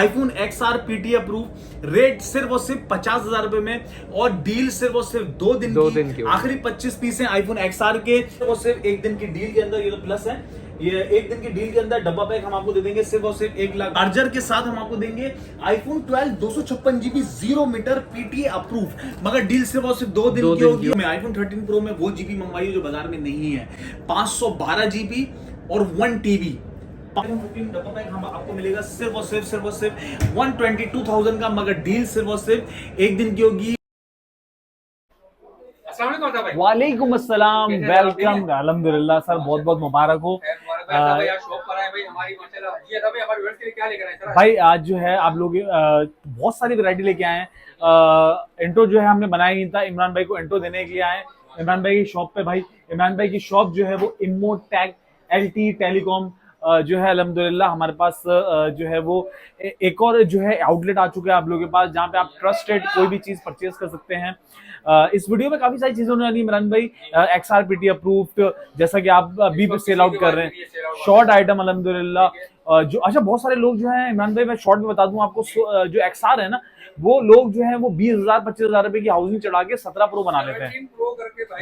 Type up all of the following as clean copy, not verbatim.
iPhone XR PT approve, rate सिर्फ और सिर्फ 50,000 रुपए में और डील सिर्फ और सिर्फ 2 दिन की आखिरी 25 पीस है iPhone XR के, सिर्फ और सिर्फ 1 दिन की डील के अंदर। ये तो प्लस है, ये 1 दिन की डील के अंदर डब्बा पैक हम आपको दे देंगे सिर्फ और सिर्फ 1 लाख। चार्जर के साथ हम आपको देंगे iPhone 12 256 GB 0 metre PTA approve, मगर डील सिर्फ और सिर्फ 2 दिन की होगी। मैं iPhone 13 Pro में वो जीबी मंगवाई जो बाजार में नहीं है, 512 GB और 1 TB। iPhone 15 डब्बा पैक हम आपको मिलेगा सिर्फ और सिर्फ 122,000 का, मगर डील सिर्फ और सिर्फ 1 दिन की होगी। वालेकुम अस्सलाम, वेलकम। अल्हम्दुलिल्लाह सर, बहुत बहुत मुबारक हो भाई। आज जो है आप लोग बहुत सारी वैरायटी लेके आए हैं। इंट्रो जो है हमने बनाया नहीं था, इमरान भाई को इंट्रो देने के लिए आए इमरान भाई की शॉप पे। भाई इमरान भाई की शॉप जो है वो इमोटेक LTE टेलीकॉम जो है अल्हम्दुलिल्लाह हमारे पास जो है वो एक और जो है आउटलेट आ चुका है आप लोगों के पास, जहाँ पे आप ट्रस्टेड कोई भी चीज परचेज कर सकते हैं। इस वीडियो में काफी सारी चीजें होने वाली इमरान भाई। XR PT अप्रूव्ड, जैसा कि आप अभी सेल आउट कर रहे हैं, शॉर्ट आइटम अल्हम्दुलिल्लाह। जो अच्छा बहुत सारे लोग जो है इमरान भाई, मैं शॉर्ट में बता दूं आपको, जो XR है ना, वो लोग जो है वो 20,000 25,000 रुपए की हाउसिंग चढ़ा के 17 प्रो बना लेते हैं।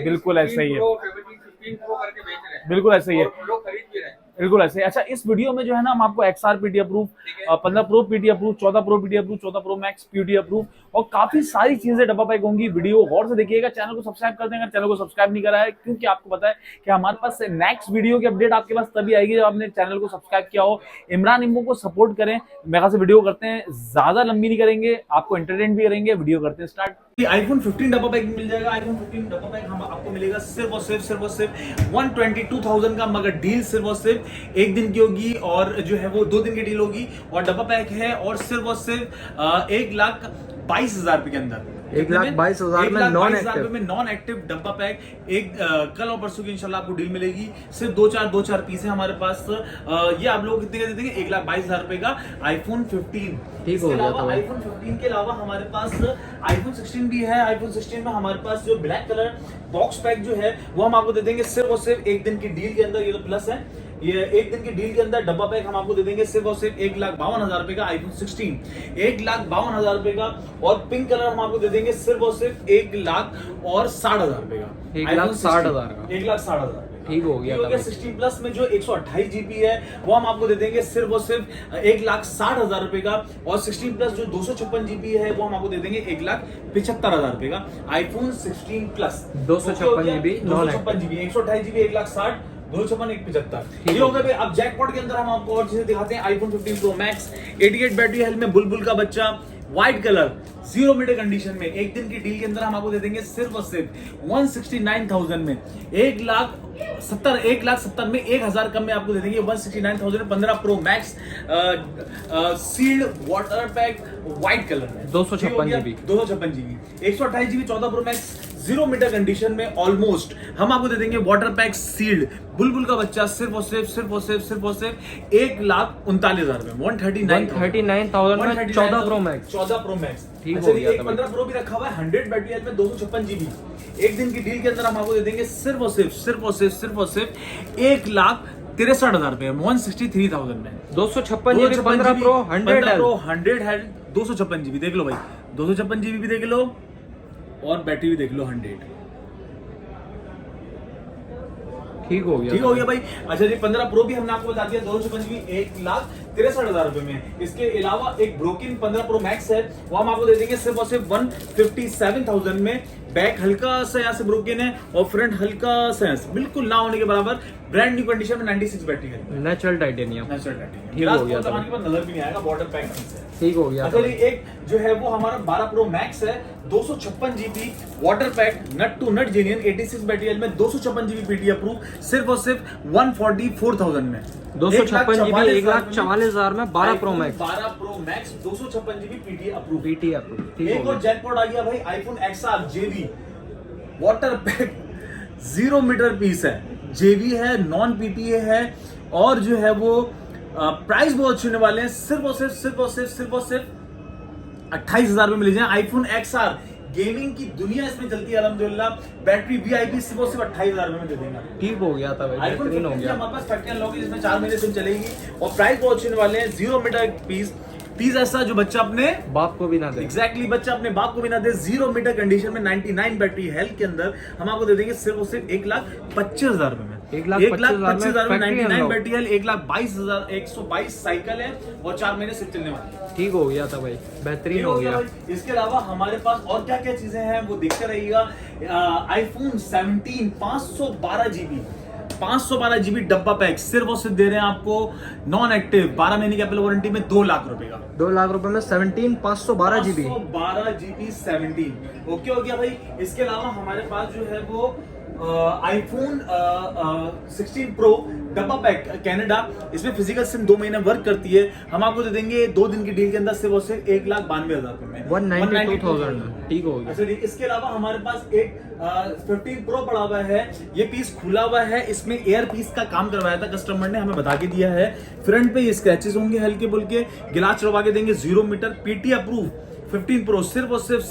बिल्कुल ऐसा ही है, बिल्कुल ऐसा ही है, बिल्कुल ऐसे। अच्छा, इस वीडियो में जो है ना हम आपको XR PT approve, 15 pro PT approve, 14 pro PT approve, 14 pro max PT approve और काफी सारी चीजें डब्बा पैक होंगी। वीडियो गौर से देखिएगा, चैनल को सब्सक्राइब कर देंगे चैनल को सब्सक्राइब नहीं करा है, क्योंकि आपको पता है कि हमारे पास नेक्स्ट वीडियो की अपडेट आपके पास तभी आएगी जब आपने चैनल को सब्सक्राइब किया हो। इमरान इमो को सपोर्ट करें। मेरे से वीडियो करते हैं, ज्यादा लंबी नहीं करेंगे, आपको एंटरटेन भी करेंगे। वीडियो करते हैं स्टार्ट। iPhone 15 डब्बा पैक मिल जाएगा। iPhone 15 डब्बा पैक हम आपको मिलेगा सिर्फ और सिर्फ 122,000 का, मगर डील सिर्फ और सिर्फ 1 दिन की होगी और जो है वो 2 दिन की डील होगी और डब्बा पैक है और सिर्फ 1,22,000 रुपए के अंदर, 1,22,000 में नॉन एक्टिव डब्बा पैक। एक कल और परसों की इंशाल्लाह आपको डील मिलेगी। सिर्फ दो चार पीस है हमारे पास। ये आप लोग कितने का दे देंगे? 1,22,000 रुपए का iPhone 15। ठीक हो गया। तो iPhone 15 के अलावा हमारे पास iPhone 16 भी है। iPhone 16 में हमारे पास जो ब्लैक कलर बॉक्स पैक जो है वो हम आपको दे देंगे सिर्फ और सिर्फ 1 दिन की डील के अंदर। ये तो प्लस है, ये 1 दिन की डील के अंदर डब्बा पैक हम आपको दे देंगे सिर्फ और सिर्फ 1,52,000 रुपए का iPhone 16, 1,52,000 रुपए का। और पिंक कलर हम आपको दे देंगे सिर्फ और सिर्फ 1,60,000 रुपए का, 1,60,000 का, 1,60,000। ठीक हो गया। 16 प्लस में जो 128 GB है वो हम आपको दे देंगे सिर्फ और सिर्फ 1,60,000 रुपए का। और 16 प्लस जो 256 GB है वो हम आपको दे देंगे 1,75,000 रुपए का iPhone 16 प्लस। 256 GB, 128 GB 1,60,000, 256 1,75,000। ये हो गया भाई। अब जैकपॉट के अंदर हम आपको और चीजें दिखाते हैं। iPhone 15 Pro Max 88 battery health में बुलबुल का बच्चा, व्हाइट कलर, 0 मीटर कंडीशन में, 1 दिन की डील के अंदर हम आपको दे देंगे सिर्फ और सिर्फ 169,000 में, 1,70,000 में 1,000 कम में आपको दे देंगे 169,000 में 15 pro max sealed water pack white colour में, 256 GB, 128 GB 14 pro max 0 metre condition में ऑलमोस्ट हम आपको दे देंगे वाटर पैक सील्ड बुलबुल का बच्चा सिर्फ और सिर्फ 1,39,000 में, 139,000 में 14 प्रो मैक्स, 14 प्रो मैक्स। ठीक हो गया। 15 प्रो भी रखा हुआ है 100 बैटरी हेल्थ में 256 GB। 1 दिन की डील के अंदर हम आपको दे देंगे सिर्फ और सिर्फ 1,63,000 रुपए, 163,000 में, 256 GB 15 प्रो 100 है, 256 GB। देख लो भाई, 256 GB भी देख लो और बैटरी भी देख लो 100। ठीक हो गया भाई। अच्छा जी, 15 प्रो भी हमने आपको बता दिया 256 GB 1,63,000 रुपए में। इसके अलावा एक ब्रोकन 15 प्रो मैक्स है, वो हम आपको दे देंगे सिर्फ और सिर्फ 157,000 में। बैक हल्का सा यहाँ से ब्रोकन है और फ्रंट हल्का सा यहाँ से, बिल्कुल ना होने के बराबर, ब्रांड न्यू कंडीशन में 96 बैटरी है, नेचुरल टाइटेनियम। ठीक हो गया। नजर भी नहीं आएगा, बॉर्डर पैक है। ठीक हो गया। अच्छा, एक जो है वो हमारा 12 प्रो मैक्स है, 256 GB water pack nut to nut genuine, 86 battery health में, 256 GB PT अप्रूव सिर्फ और सिर्फ 144,000 में, 256 GB 1,44,000 में 12 pro max, 12 pro max 256 GB PT approve. एक और जैकपॉट आ गया भाई, iPhone XR JV water pack 0 metre piece है, JV है, नॉन PTA है और जो है वो प्राइस बहुत अच्छे होने वाले हैं। सिर्फ और सिर्फ 28,000 में मिल जाए। iPhone XR गेमिंग की दुनिया इसमें चलती है अल्हम्दुलिल्लाह। बैटरी VIP सिर्फ और सिर्फ 28,000 में दे देंगे। ठीक हो गया था भाई, बेहतरीन हो गया। हमारे पास फैक्ट्री लॉग जिसमें 4 महीने सिम चलेगी और प्राइस बहुत अच्छे होने वाले हैं। 0 मीटर पीस पीस ऐसा जो बच्चा अपने बाप को भी ना दे। एग्जैक्टली बच्चा अपने बाप को भी ना दे, 0 मीटर कंडीशन में 99 बैटरी हेल्थ के अंदर हम आपको दे देंगे सिर्फ और सिर्फ 1,25,000 रुपए में। 1,25,000 में factory 99 unlock. Battery health, 1,22,122 cycle है और 4 महीने सिर्फ चलने वाली है। ठीक हो गया था भाई, बेहतरीन ये हो गया। भाई। इसके अलावा हमारे पास और क्या क्या चीजें हैं वो देखते रहिएगा। आईफोन 17 512 जीबी डब्बा पैक सिर्फ और सिर्फ दे रहे हैं आपको नॉन एक्टिव 12 महीने की एप्पल वारंटी में 2 लाख रुपए का। 2 लाख रुपए में 17 512 जीबी। 512 जीबी 17 ओके हो गया भाई। इसके अलावा हमारे पास जो है वो आईफोन 16 प्रो डब्बा पैक कैनेडा, इसमें फिजिकल सिम 2 महीने वर्क करती है। हम आपको दे देंगे 2 दिन की डील के अंदर सिर्फ और सिर्फ 1,92,000 रुपए में 192,000 में। ठीक हो गया। अच्छा जी, इसके अलावा हमारे पास एक 15 प्रो पड़ा हुआ है। ये पीस खुला हुआ है, इसमें एयर पीस का काम करवाया था कस्टमर ने, हमें बता के दिया है। फ्रंट पे ये स्क्रैचेस होंगे हल्के बुल्के, गिलास चढ़वा के देंगे 0 मीटर पीटी अप्रूव 15 प्रो सिर्फ और सिर्फ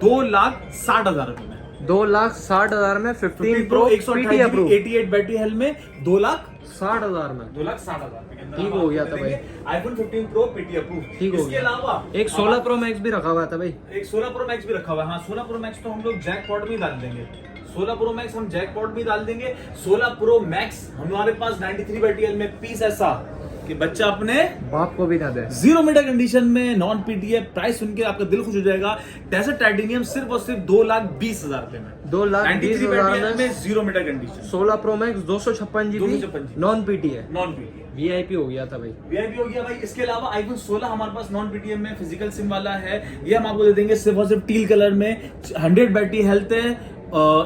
2,60,000 रुपए में। 2,60,000 में 15 प्रो 128 अप्रूव 88 बैटरी हेल्थ में 2,60,000 में। 2,60,000 ठीक हो गया था भाई। IPhone 15 pro PT approve. ठीक हो इसके गया। अलावा एक 16 प्रो मैक्स भी रखा हुआ था भाई। एक 16 प्रो मैक्स भी रखा हुआ है। हाँ 16 प्रो मैक्स तो हम लोग जैकपॉट में डाल देंगे। 16 प्रो मैक्स हम जैकपॉट में डाल देंगे। 16 प्रो मैक्स हमारे पास 93 बैटरी हेल्थ में पीस ऐसा कि बच्चा अपने बाप को भी ना दे। 0 मीटर कंडीशन में नॉन पीटीएफ, प्राइस सुन के आपका दिल खुश हो जाएगा। डेजर्ट टाइटेनियम सिर्फ और सिर्फ 2,20,000 रुपए में। 2,20,000 में 0 metre condition. 16 pro max 256 GB 256 non PT है। नॉन पीटीएफ वीआईपी हो गया था भाई। वीआईपी हो गया भाई। इसके अलावा आईफोन 16 हमारे पास नॉन पीटीएम में फिजिकल सिम वाला है। ये हम आपको दे देंगे सिर्फ और सिर्फ टील कलर में। 100 बैटरी हेल्थ है,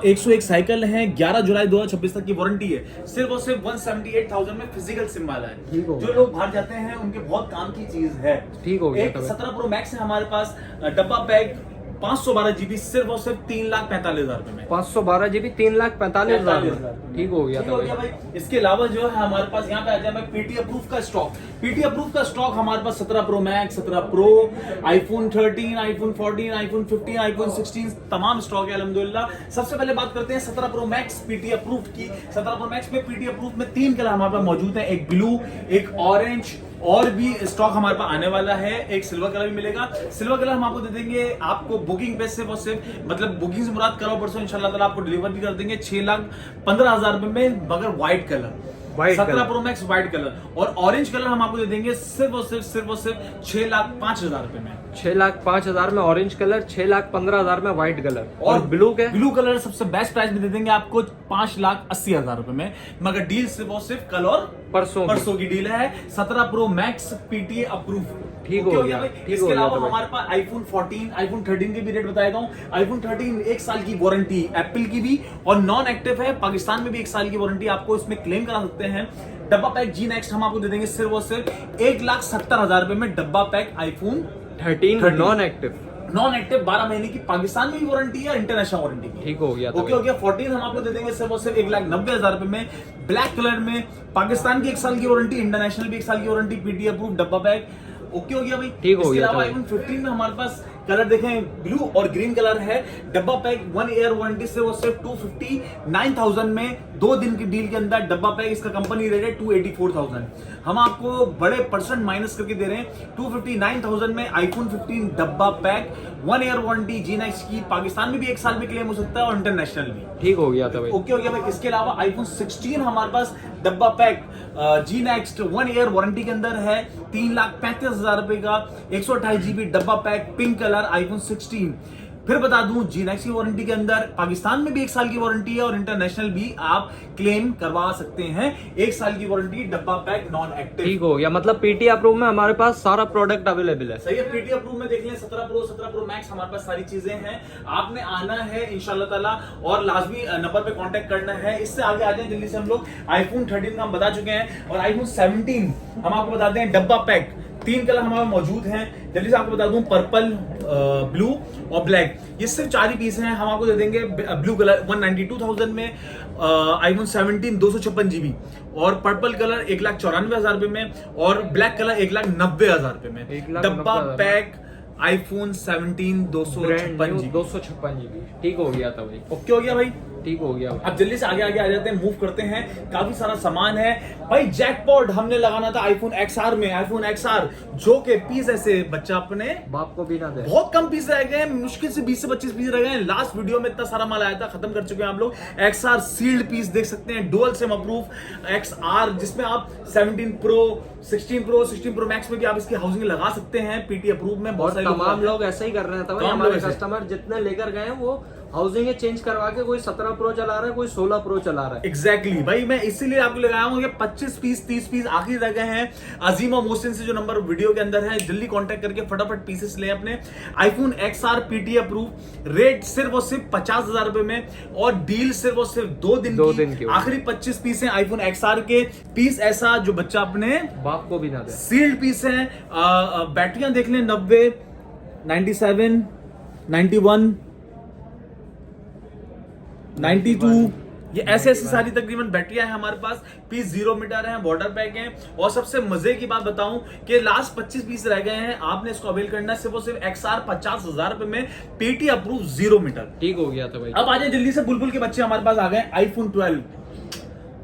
101 साइकिल है, 11 जुलाई 2026 तक की वारंटी है। सिर्फ और सिर्फ 178,000 में फिजिकल सिम वाला है। ठीक हो जो गया। लोग बाहर जाते हैं उनके बहुत काम की चीज है। ठीक हो गया एक था भाई। 17 प्रो मैक्स है हमारे पास डब्बा पैक 512 जीबी सिर्फ और सिर्फ 3,45,000 रुपए में। 512 जीबी 3,45,000 में। ठीक हो गया ठीक था हो गया भाई। भाई। इसके अलावा जो है हमारे पास यहाँ पे आ जाए पीटी अप्रूव का स्टॉक। पीटी अप्रूव का स्टॉक हमारे पास 17 pro max, 17 pro, iPhone 13, iPhone 14, iPhone 15, iPhone 16 तमाम स्टॉक है अल्हम्दुलिल्लाह। सबसे पहले बात करते हैं 17 प्रो मैक्स पीटी अप्रूव की। 17 प्रो मैक्स में पीटी अप्रूव में 3 कलर हमारे पास मौजूद है, एक ब्लू, एक ऑरेंज, और भी स्टॉक हमारे पास आने वाला है। एक सिल्वर कलर भी मिलेगा। सिल्वर कलर हम आपको दे देंगे आपको बुकिंग पे सिर्फ और सिर्फ, मतलब बुकिंग से मुराद करो परसों इंशाल्लाह ताला आपको डिलीवर भी कर देंगे 6,15,000 रुपए में, मगर white colour. 17 pro max white colour और ऑरेंज कलर हम आपको दे देंगे सिर्फ और सिर्फ 6,05,000 रुपए में। 6,05,000 में ऑरेंज कलर, 6,15,000 में व्हाइट कलर। और ब्लू के ब्लू कलर सबसे बेस्ट प्राइस में दे देंगे आपको 5,80,000 रुपए में, मगर डील सिर्फ और सिर्फ कल और परसों की डील है। 17 प्रो मैक्स पीटीए अप्रूव। ठीक हो गया। इसके अलावा हमारे पास आईफोन 14, आईफोन 13 के भी रेट बता देता हूँ। आईफोन 13 1 साल की वारंटी एप्पल की भी और नॉन एक्टिव है, पाकिस्तान में भी 1 साल की वारंटी आपको इसमें क्लेम करा सकते हैं। डब्बा पैक जी नेक्स्ट हम आपको दे देंगे सिर्फ और सिर्फ 1,70,000 रुपए में। डब्बा पैक आईफोन 13 नॉन एक्टिव 12 महीने की पाकिस्तान में भी वारंटी है, इंटरनेशनल वारंटी की। ठीक हो गया। ओके हो गया। 14 हम आपको दे देंगे सिर्फ और सिर्फ 1,90,000 रुपए में, ब्लैक कलर में, पाकिस्तान की 1 साल की वारंटी, इंटरनेशनल भी 1 साल की वारंटी, पीटी अप्रूव डब्बा पैक। ओके हो गया भाई। ठीक हो इसके गया। अलावा आईफोन 15 में हमारे पास कलर देखें ब्लू और ग्रीन कलर है। डब्बा पैक 1 ईयर वारंटी से वो सिर्फ 259,000 में 2 दिन की डील के अंदर डब्बा पैक। इसका कंपनी रेट है 284,000। हम आपको बड़े परसेंट माइनस करके दे रहे हैं 259,000 में आईफोन 15 डब्बा पैक 1 ईयर वारंटी जी नेक्स्ट की, पाकिस्तान में भी 1 साल में क्लेम हो सकता है और इंटरनेशनल भी। ठीक हो गया था भाई। ओके हो गया भाई। इसके अलावा आईफोन 16 हमारे पास डब्बा पैक जी नेक्स्ट 1 ईयर वारंटी के अंदर है 3,35,000 रुपए का, 128 जीबी डब्बा पैक पिंक कलर आईफोन 16। फिर बता दूं जी नेक्स्ट की वारंटी के अंदर पाकिस्तान में भी 1 साल की वारंटी है और इंटरनेशनल भी आप क्लेम करवा सकते हैं। 1 साल की वारंटी डब्बा पैक नॉन एक्टिव। ठीक हो गया। मतलब पीटी अप्रूव में हमारे पास सारा प्रोडक्ट अवेलेबल है। सही है। पीटी अप्रूव में देख लें 17 प्रो मैक्स हमारे पास सारी चीजें हैं। आपने आना है इंशाल्लाह ताला और लाजमी नंबर पे कांटेक्ट करना है। इससे आगे आ जाए जल्दी से हम लोग आईफोन 13 का हम बता चुके हैं और आईफोन 17 हम आपको बताते हैं डब्बा पैक 3 कलर हमारे मौजूद हैं। जल्दी से आपको बता दूं पर्पल, ब्लू और ब्लैक, ये सिर्फ 4 ही पीस हैं। हम आपको दे देंगे ब्लू कलर 192,000 में, आईफोन 17 256 जीबी और पर्पल कलर 1,94,000 रुपए में और ब्लैक कलर 1,90,000 रुपए में। डब्बा पैक आईफोन 17 256 जीबी। 256 जीबी। ठीक हो गया था भाई। ओके हो गया भाई। ठीक हो गया भाई। अब जल्दी से आगे आगे आ जाते हैं, मूव करते हैं, काफी सारा सामान है भाई। जैकपॉट हमने लगाना था आईफोन XR में, आईफोन XR जो के पीस ऐसे बच्चा अपने बाप को भी ना दे। बहुत कम पीस रह गए हैं, मुश्किल से 20 से 25 पीस रह गए हैं। लास्ट वीडियो में इतना सारा माल आया था, खत्म कर चुके हैं हम लोग। XR सील्ड पीस देख सकते हैं, डुअल सिम अप्रूव XR, जिसमें आप 17 प्रो 16 प्रो मैक्स में भी आप इसकी हाउसिंग लगा सकते हैं, पीटी अप्रूव में। बहुत और सारे तमाम लोग ऐसा ही कर रहे थे भाई, तमाम हमारे लोग ऐसे। कस्टमर जितने लेकर गए हैं वो हाउसिंग चेंज करवा के, कोई 17 प्रो चला रहा है, कोई 16 प्रो चला रहा है। एग्जैक्टली भाई, मैं इसीलिए आपको लगाया हूं कि 25 पीस 30 पीस आखिरी रह गए हैं। अजीम और मोहसिन से जो नंबर वीडियो के अंदर है, जल्दी कांटेक्ट करके फटाफट पीसेस ले अपने। IPhone XR PT approve, rate सिर्फ और सिर्फ 50,000 रुपए में, और डील सिर्फ और सिर्फ 2 दिन की। आखिरी 25 पीस है आईफोन XR के। पीस ऐसा जो बच्चा अपने बाप को भी ना दे। सील्ड पीस है। बैटरियां देख लें, 90, 97, 91, 92, ये ऐसे सारी तकरीबन बैटरियां हैं हमारे पास। पीस 0 मीटर है, वाटर पैक है। और सबसे मजे की बात बताऊं कि लास्ट 25 पीस रह गए हैं, आपने इसको अवेल करना है सिर्फ और सिर्फ XR 50,000 रुपए में, पीटी अप्रूव 0 मीटर। ठीक हो गया था भाई। अब आ जाए जल्दी से, बुलबुल के बच्चे हमारे पास आ गए। आईफोन 12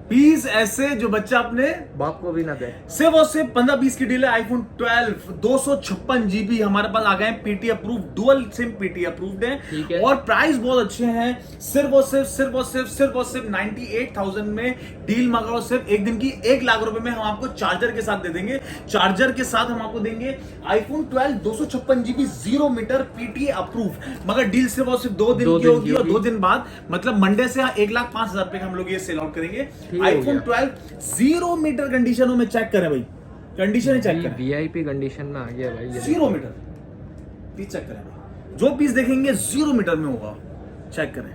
पीस ऐसे जो बच्चा अपने बाप को भी ना दे। सिर्फ और सिर्फ 15-20 की डील है। आईफोन 12 256 GB हमारे पास आ गए हैं, PT approve, dual SIM PT approved है। और प्राइस बहुत अच्छे हैं, सिर्फ और सिर्फ 98,000 में डील मंगाओ। सिर्फ एक दिन की 1 लाख रुपए में हम आपको चार्जर के साथ दे देंगे। चार्जर के साथ हम आपको देंगे iPhone 12 256 GB 0 metre PT approve, मगर डील सिर्फ और सिर्फ 2 दिन की होगी। और 2 दिन बाद मतलब मंडे से 1,05,000 रुपए हम लोग ये सेल आउट करेंगे। आईफोन 12 0 मीटर कंडीशनों में चेक करें भाई, कंडीशन चेक करें, वीआईपी कंडीशन में आ गया भाई। 0 मीटर पीस चेक करें भाई, जो पीस देखेंगे 0 मीटर में होगा, चेक करें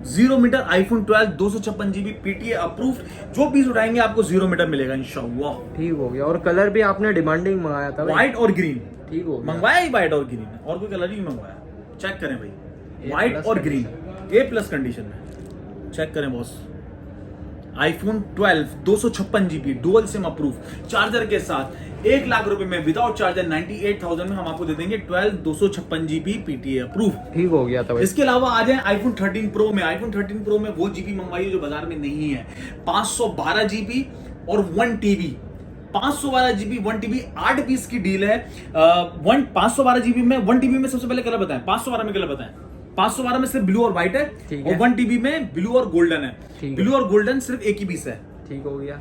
0 metre. IPhone 12 256 GB PTA approved, जो पीस उठाएंगे आपको 0 मीटर मिलेगा इंशाल्लाह। ठीक हो गया। और कलर भी आपने डिमांडिंग मंगाया था, व्हाइट और ग्रीन। ठीक हो गया। मंगवाया ही व्हाइट और ग्रीन, और कोई कलर नहीं मंगवाया। चेक करें भाई, व्हाइट और ग्रीन A+ कंडीशन में, चेक करें boss. IPhone 12 256 GB dual SIM approve, charger के साथ 1 लाख रुपए में विदाउट चार्जर 98,000 में हम आपको दे देंगे 12 256 GB पीटीए अप्रूव। ठीक हो गया था भाई। इसके अलावा आ जाए आईफोन 13 प्रो में। आईफोन 13 प्रो में वो जीबी मंगवाइए जो बाजार में नहीं है, 512 GB और 1 TB। 512 GB 1 TB 8 पीस की डील है। 512 GB में 1 TB में सबसे पहले कलर बताएं, 512 में कलर बताएं। 512 में सिर्फ ब्लू और व्हाइट है, और 1 TB में ब्लू और गोल्डन है। ब्लू और गोल्डन सिर्फ एक ही पीस है। ठीक हो गया।